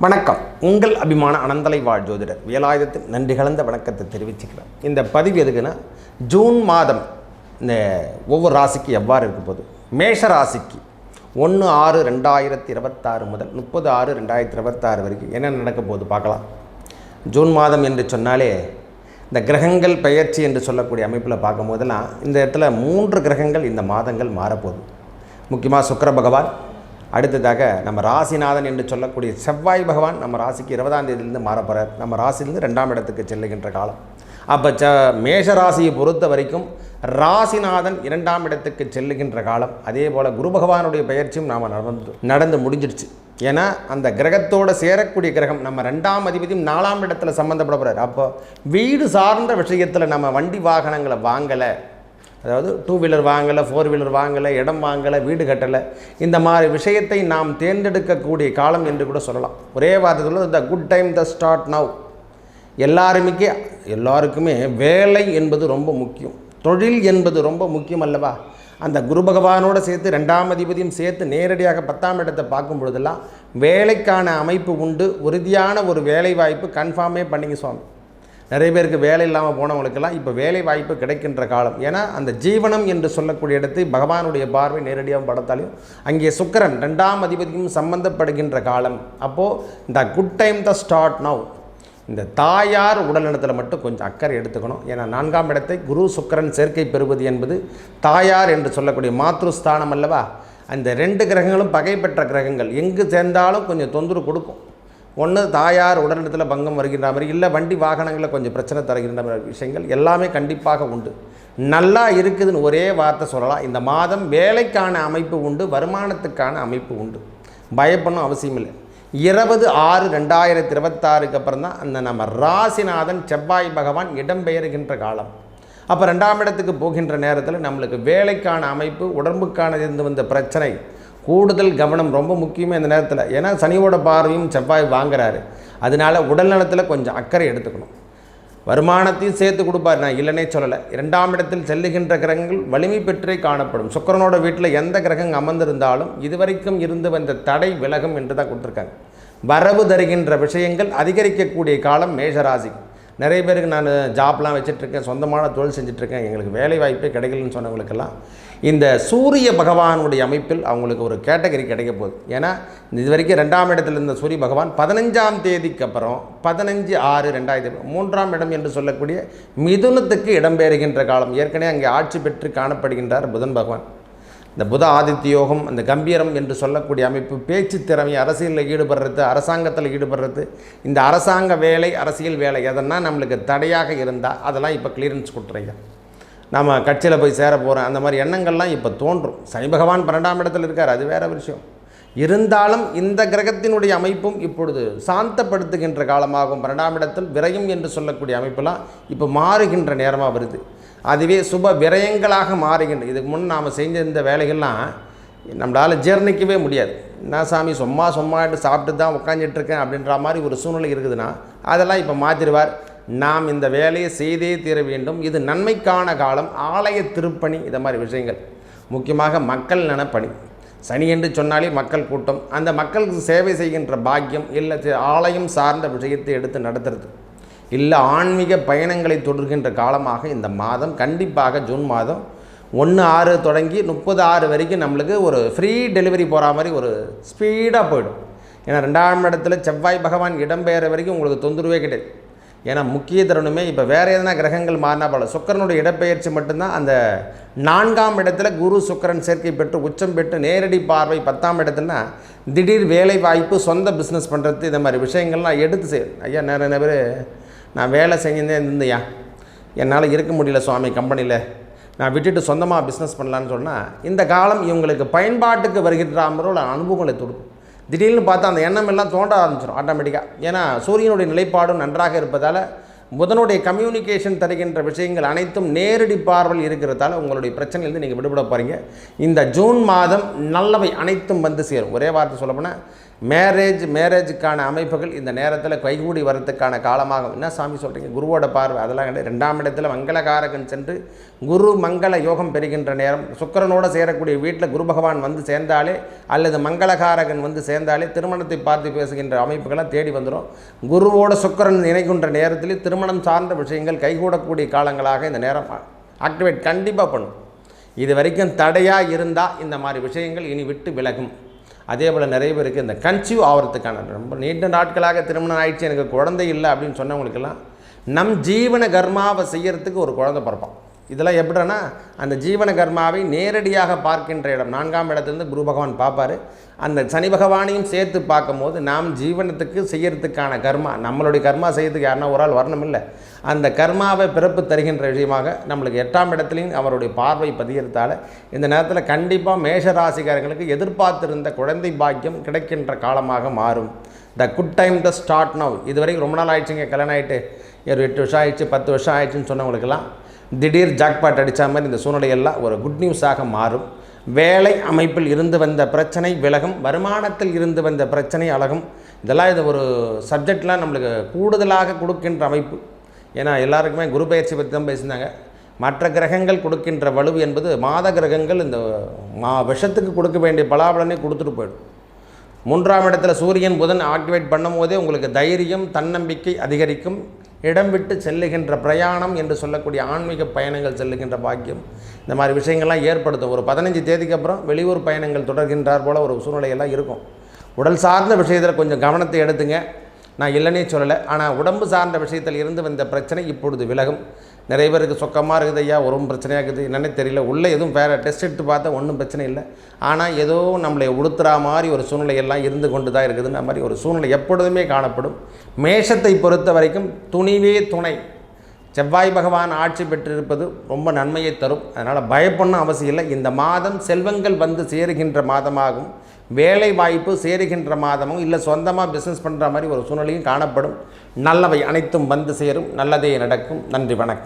வணக்கம். உங்கள் அபிமான அனந்தலை வாழ் ஜோதிடர் வேலாயுதத்தின் நன்றி கலந்த வணக்கத்தை தெரிவிச்சுக்கிறேன். இந்த பதிவு எதுக்குன்னா, ஜூன் மாதம் இந்த ஒவ்வொரு ராசிக்கு எவ்வாறு இருக்க போகுது. மேஷ ராசிக்கு 1/6/2026 முதல் 30/6/2026 வரைக்கும் என்ன நடக்க போகுது பார்க்கலாம். ஜூன் மாதம் என்று சொன்னாலே இந்த கிரகங்கள் பெயர்ச்சி என்று சொல்லக்கூடிய அமைப்பில் பார்க்கும் போதெல்லாம் இந்த இடத்துல 3 கிரகங்கள் இந்த மாதங்கள் மாறப்போகுது. முக்கியமாக சுக்கிர பகவான், அடுத்ததாக நம்ம ராசிநாதன் என்று சொல்லக்கூடிய செவ்வாய் பகவான் நம்ம ராசிக்கு 20ஆம் தேதியிலிருந்து மாறப்போகிறார். நம்ம ராசியிலிருந்து 2ஆம் இடத்துக்கு செல்லுகின்ற காலம். அப்போ மேஷ ராசியை பொறுத்த வரைக்கும் ராசிநாதன் 2ஆம் இடத்துக்கு செல்லுகின்ற காலம். அதே போல் குரு பகவானுடைய பயிற்சியும் நாம் நடந்து முடிஞ்சிடுச்சு. ஏன்னா அந்த கிரகத்தோடு சேரக்கூடிய கிரகம் நம்ம 2ஆம் அதிபதியும் 4ஆம் இடத்துல சம்மந்தப்பட போகிறார். அப்போ வீடு சார்ந்த விஷயத்தில் நம்ம வண்டி வாகனங்களை வாங்கலை, அதாவது 2 வீலர் வாங்கலை, 4 வீலர் வாங்கலை, இடம் வாங்கலை, வீடு கட்டலை, இந்த மாதிரி விஷயத்தை நாம் தேர்ந்தெடுக்கக்கூடிய காலம் என்று கூட சொல்லலாம். ஒரே வார்த்தையில் the good time the start now. எல்லாருக்குமே வேலை என்பது ரொம்ப முக்கியம், தொழில் என்பது ரொம்ப முக்கியம் அல்லவா. அந்த குரு பகவானோடு சேர்த்து 2ஆம் அதிபதியும் சேர்த்து நேரடியாக 10ஆம் இடத்தை பார்க்கும் பொழுதெல்லாம் வேலைக்கான அமைப்பு உண்டு. உறுதியான ஒரு வேலை வாய்ப்பு கன்ஃபார்மே பண்ணிங்க சுவாமி. நிறைய பேருக்கு வேலை இல்லாமல் போனவங்களுக்கெல்லாம் இப்போ வேலை வாய்ப்பு கிடைக்கின்ற காலம். ஏன்னா அந்த ஜீவனம் என்று சொல்லக்கூடிய இடத்தை பகவானுடைய பார்வை நேரடியாக படத்தாலையும் அங்கே சுக்கிரன் 2ஆம் அதிபதியும் சம்பந்தப்படுகின்ற காலம். அப்போது இந்த குட் டைம் த ஸ்டார்ட் நவ். இந்த தாயார் உடல்நலத்தில் மட்டும் கொஞ்சம் அக்கறை எடுத்துக்கணும். ஏன்னா 4ஆம் இடத்தை குரு சுக்கிரன் சேர்க்கை பெறுவது என்பது தாயார் என்று சொல்லக்கூடிய மாத்ருஸ்தானம் அல்லவா. அந்த 2 கிரகங்களும் பகை பெற்ற கிரகங்கள், எங்கு சேர்ந்தாலும் கொஞ்சம் தொந்தரவு கொடுக்கும். ஒன்று தாயார் உடல்நலத்தில் பங்கம் வருகின்ற மாதிரி, இல்லை வண்டி வாகனங்களில் கொஞ்சம் பிரச்சனை தருகின்ற மாதிரி விஷயங்கள் எல்லாமே கண்டிப்பாக உண்டு. நல்லா இருக்குதுன்னு ஒரே வார்த்தை சொல்லலாம். இந்த மாதம் வேலைக்கான அமைப்பு உண்டு, வருமானத்துக்கான அமைப்பு உண்டு. பயப்படணும் அவசியம் இல்லை. 20/6/2026 அப்புறம் தான் அந்த நம்ம ராசிநாதன் செவ்வாய் பகவான் இடம்பெயர்கின்ற காலம். அப்போ 2ஆம் இடத்துக்கு போகின்ற நேரத்தில் நம்மளுக்கு வேலைக்கான அமைப்பு, உடம்புக்கான இருந்து வந்த பிரச்சனை, கூடுதல் கவனம் ரொம்ப முக்கியமாக இந்த நேரத்தில். ஏன்னா சனியோட பார்வையும் செவ்வாய் வாங்குறாரு. அதனால் உடல் நலத்தில் கொஞ்சம் அக்கறை எடுத்துக்கணும். வருமானத்தையும் சேர்த்து கொடுப்பார், நான் இல்லைன்னே சொல்லலை. 2ஆம் இடத்தில் செல்லுகின்ற கிரகங்கள் வலிமை பெற்றே காணப்படும். சுக்கிரனோட வீட்டில் எந்த கிரகம் அமர்ந்திருந்தாலும் இதுவரைக்கும் இருந்து வந்த தடை விலகும் என்று தான் கொடுத்துருக்காங்க. வரவு தருகின்ற விஷயங்கள் அதிகரிக்கக்கூடிய காலம் மேஷராசி. நிறைய பேருக்கு நான் ஜாப்லாம் வச்சிட்ருக்கேன், சொந்தமான தொழில் செஞ்சிட்ருக்கேன், எங்களுக்கு வேலை வாய்ப்பே கிடைக்கலன்னு சொன்னவங்களுக்கெல்லாம் இந்த சூரிய பகவானுடைய அமைப்பில் அவங்களுக்கு ஒரு கேட்டகரி கிடைக்க போகுது. ஏன்னா இது வரைக்கும் 2ஆம் இடத்தில் இருந்த சூரிய பகவான் 15ஆம் தேதிக்கு அப்புறம் 15/6/2023 3ஆம் இடம் என்று சொல்லக்கூடிய மிதுனத்துக்கு இடம்பெறுகின்ற காலம். ஏற்கனவே அங்கே ஆட்சி பெற்று காணப்படுகின்றார் புதன் பகவான். இந்த புத ஆதித்ய யோகம், அந்த கம்பீரம் என்று சொல்லக்கூடிய அமைப்பு, பேச்சு திறமை, அரசியலில் ஈடுபடுறது, அரசாங்கத்தில் ஈடுபடுறது, இந்த அரசாங்க வேலை, அரசியல் வேலை எதனா நம்மளுக்கு தடையாக இருந்தால் அதெல்லாம் இப்போ கிளியரன்ஸ் கொடுத்துறீங்க. நம்ம கட்சியில் போய் சேர போகிறோம், அந்த மாதிரி எண்ணங்கள்லாம் இப்போ தோன்றும். சனி பகவான் 12ஆம் இடத்தில் இருக்கார், அது வேறு விஷயம். இருந்தாலும் இந்த கிரகத்தினுடைய அமைப்பும் இப்பொழுது சாந்தப்படுத்துகின்ற காலமாகும். 12ஆம் இடத்தில் விரயம் என்று சொல்லக்கூடிய அமைப்பெல்லாம் இப்போ மாறுகின்ற நேரமாக வருது. அதுவே சுப விரயங்களாக மாறுகின்ற. இதுக்கு முன் நாம் செஞ்ச இந்த வேலைகள்லாம் நம்மளால் ஜீர்ணிக்கவே முடியாது. என்ன சாமி சும்மாட்டு சாப்பிட்டு தான் உட்காந்துட்ருக்கேன் அப்படின்ற மாதிரி ஒரு சூழ்நிலை இருக்குதுன்னா அதெல்லாம் இப்போ மாற்றிடுவார். நாம் இந்த வேலையை செய்தே தீர வேண்டும். இது நன்மைக்கான காலம். ஆலய திருப்பணி, இதை மாதிரி விஷயங்கள், முக்கியமாக மக்கள் நலப்பணி. சனி என்று சொன்னாலே மக்கள் கூட்டம், அந்த மக்களுக்கு சேவை செய்கின்ற பாக்கியம், இல்லை ஆலயம் சார்ந்த விஷயத்தை எடுத்து நடத்துறது, இல்லை ஆன்மீக பயணங்களை தொடர்கின்ற காலமாக இந்த மாதம் கண்டிப்பாக ஜூன் மாதம் 1/6 தொடங்கி 30/6 வரைக்கும் நம்மளுக்கு ஒரு ஃப்ரீ டெலிவரி போகிற மாதிரி ஒரு ஸ்பீடாக போயிடும். ஏன்னா 2ஆம் இடத்துல செவ்வாய் பகவான் இடம்பெயர வரைக்கும் உங்களுக்கு தொந்தரவே கிடையாது. ஏன்னா முக்கிய தருணமே இப்போ வேறு எதனா கிரகங்கள் மாறினா போல சுக்கிரனுடைய இடப்பெயர்ச்சி மட்டும்தான். அந்த 4ஆம் இடத்துல குரு சுக்கிரன் சேர்க்கை பெற்று உச்சம் பெற்று நேரடி பார்வை 10ஆம் இடத்துலனா திடீர் வேலை வாய்ப்பு, சொந்த பிஸ்னஸ் பண்ணுறது, இந்த மாதிரி விஷயங்கள்லாம் எடுத்து செய்யும். ஐயா நிறைய பேர் நான் வேலை செஞ்சுருந்தே இருந்தையா, என்னால் இருக்க முடியல சுவாமி கம்பெனியில், நான் விட்டுட்டு சொந்தமாக பிஸ்னஸ் பண்ணலான்னு சொன்னால் இந்த காலம் இவங்களுக்கு பயன்பாட்டுக்கு வருகின்ற ஒரு அனுபவங்களை கொடுக்கும். திடீர்னு பார்த்தா அந்த எண்ணம் எல்லாம் தோண்ட ஆரம்பிச்சிடும் ஆட்டோமேட்டிக்காக. ஏன்னா சூரியனுடைய நிலைப்பாடும் நன்றாக இருப்பதால் புதனுடைய கம்யூனிகேஷன் தருகின்ற விஷயங்கள் அனைத்தும் நேரடி பார்வையில் இருக்கிறதால உங்களுடைய பிரச்சனையிலிருந்து நீங்கள் விடுபட போகிறீங்க. இந்த ஜூன் மாதம் நல்லவை அனைத்தும் வந்து சேரும். ஒரே வார்த்தை சொல்லப்போனால் மேரேஜுக்கான அமைப்புகள் இந்த நேரத்தில் கைகூடி வரத்துக்கான காலமாகும். என்ன சாமி சொல்கிறீங்க, குருவோட பார்வை அதெல்லாம் கிடையாது. 2ஆம் இடத்துல மங்களகாரகன் சென்று குரு மங்கள யோகம் பெறுகின்ற நேரம். சுக்கிரனோடு சேரக்கூடிய வீட்டில் குரு பகவான் வந்து சேர்ந்தாலே அல்லது மங்களகாரகன் வந்து சேர்ந்தாலே திருமணத்தை பார்த்து பேசுகின்ற அமைப்புகளாக தேடி வந்துடும். குருவோட சுக்கிரன் இணைகின்ற நேரத்தில் திருமணம் சார்ந்த விஷயங்கள் கைகூடக்கூடிய காலங்களாக இந்த நேரம் ஆக்டிவேட் கண்டிப்பாக பண்ணும். இது வரைக்கும் தடையாக இருந்தால் இந்த மாதிரி விஷயங்கள் இனி விட்டு விலகும். அதே போல் நிறைய பேருக்கு இந்த கன்சீவ் ஆகிறதுக்கான ரொம்ப நீண்ட நாட்களாக திருமணம் ஆயிடுச்சு, எனக்கு குழந்தை இல்லை அப்படின்னு சொன்னவங்களுக்கெல்லாம் நம் ஜீவன கர்மாவை செய்யறதுக்கு ஒரு குழந்தை பிறப்பான். இதெல்லாம் எப்படின்னா அந்த ஜீவன கர்மாவை நேரடியாக பார்க்கின்ற இடம் 4ஆம் இடத்துலேருந்து குரு பகவான் பார்ப்பார். அந்த சனி பகவானையும் சேர்த்து பார்க்கும்போது நாம் ஜீவனத்துக்கு செய்யறதுக்கான கர்மா, நம்மளுடைய கர்மா செய்யறதுக்கு யாருன்னா ஒரு ஆள் வரணும் இல்லை, அந்த கர்மாவை பிறப்பு தருகின்ற விஷயமாக நம்மளுக்கு 8ஆம் இடத்துலையும் அவருடைய பார்வை பதிகிறதால இந்த நேரத்தில் கண்டிப்பாக மேஷராசிக்காரர்களுக்கு எதிர்பார்த்திருந்த குழந்தை பாக்கியம் கிடைக்கின்ற காலமாக மாறும். The good time the start now. இது வரைக்கும் ரொம்ப நாள் ஆயிடுச்சுங்க, கல்யாணம் ஆகிட்டு ஒரு 8 வருஷம் ஆயிடுச்சு 10 வருஷம் ஆயிடுச்சுன்னு சொன்னவங்களுக்கெல்லாம் திடீர் ஜாக்பாட் அடித்த மாதிரி இந்த சூழ்நிலையெல்லாம் ஒரு குட் நியூஸாக மாறும். வேலை அமைப்பில் இருந்து வந்த பிரச்சனை விலகும். வருமானத்தில் இருந்து வந்த பிரச்சனை அழகும். இதெல்லாம் இது ஒரு சப்ஜெக்ட்லாம் நம்மளுக்கு கூடுதலாக கொடுக்கின்ற அமைப்பு. ஏன்னா எல்லாருக்குமே குரு பயிற்சி பற்றி தான் பேசினாங்க. மற்ற கிரகங்கள் கொடுக்கின்ற வலு என்பது மாத கிரகங்கள் இந்த விஷத்துக்கு கொடுக்க வேண்டிய பலாபலனை கொடுத்துட்டு போயிடும். 3ஆம் இடத்துல சூரியன் புதன் ஆக்டிவேட் பண்ணும் போதே உங்களுக்கு தைரியம் தன்னம்பிக்கை அதிகரிக்கும். இடம் விட்டு செல்லுகின்ற பிரயாணம் என்று சொல்லக்கூடிய ஆன்மீக பயணங்கள் செல்லுகின்ற பாக்கியம் இந்த மாதிரி விஷயங்கள்லாம் ஏற்படுத்தும். ஒரு 15 தேதிக்கு அப்புறம் வெளியூர் பயணங்கள் தொடர்கின்றார் போல் ஒரு சூழ்நிலையெல்லாம் இருக்கும். உடல் சார்ந்த விஷயத்தில் கொஞ்சம் கவனத்தை எடுத்துங்க, நான் இல்லைன்னே சொல்லலை. ஆனால் உடம்பு சார்ந்த விஷயத்தில் இருந்து வந்த பிரச்சனை இப்பொழுது விலகும். நிறைய பேருக்கு சொக்கமாக இருக்குது, ஐயா ஒரு பிரச்சனையாக இருக்குது என்னென்னே தெரியல, உள்ளே எதுவும் வேறு டெஸ்ட் எடுத்து பார்த்தா ஒன்றும் பிரச்சனை இல்லை, ஆனால் ஏதோ நம்மளை உடுத்துறா மாதிரி ஒரு சூழ்நிலையெல்லாம் இருந்து கொண்டு தான் இருக்குதுன்ற மாதிரி ஒரு சூழ்நிலை எப்பொழுதுமே காணப்படும். மேஷத்தை பொறுத்த வரைக்கும் துணிவே துணை. செவ்வாய் பகவான் ஆட்சி பெற்றிருப்பது ரொம்ப நன்மையை தரும். அதனால் பயப்படணும் அவசியம் இல்லை. இந்த மாதம் செல்வங்கள் வந்து சேருகின்ற மாதமாகும். வேலை வாய்ப்பு சேருகின்ற மாதமும் இல்லை, சொந்தமாக பிஸ்னஸ் பண்ணுற மாதிரி ஒரு சூழ்நிலையும் காணப்படும். நல்லவை அனைத்தும் வந்து சேரும். நல்லதே நடக்கும். நன்றி, வணக்கம்.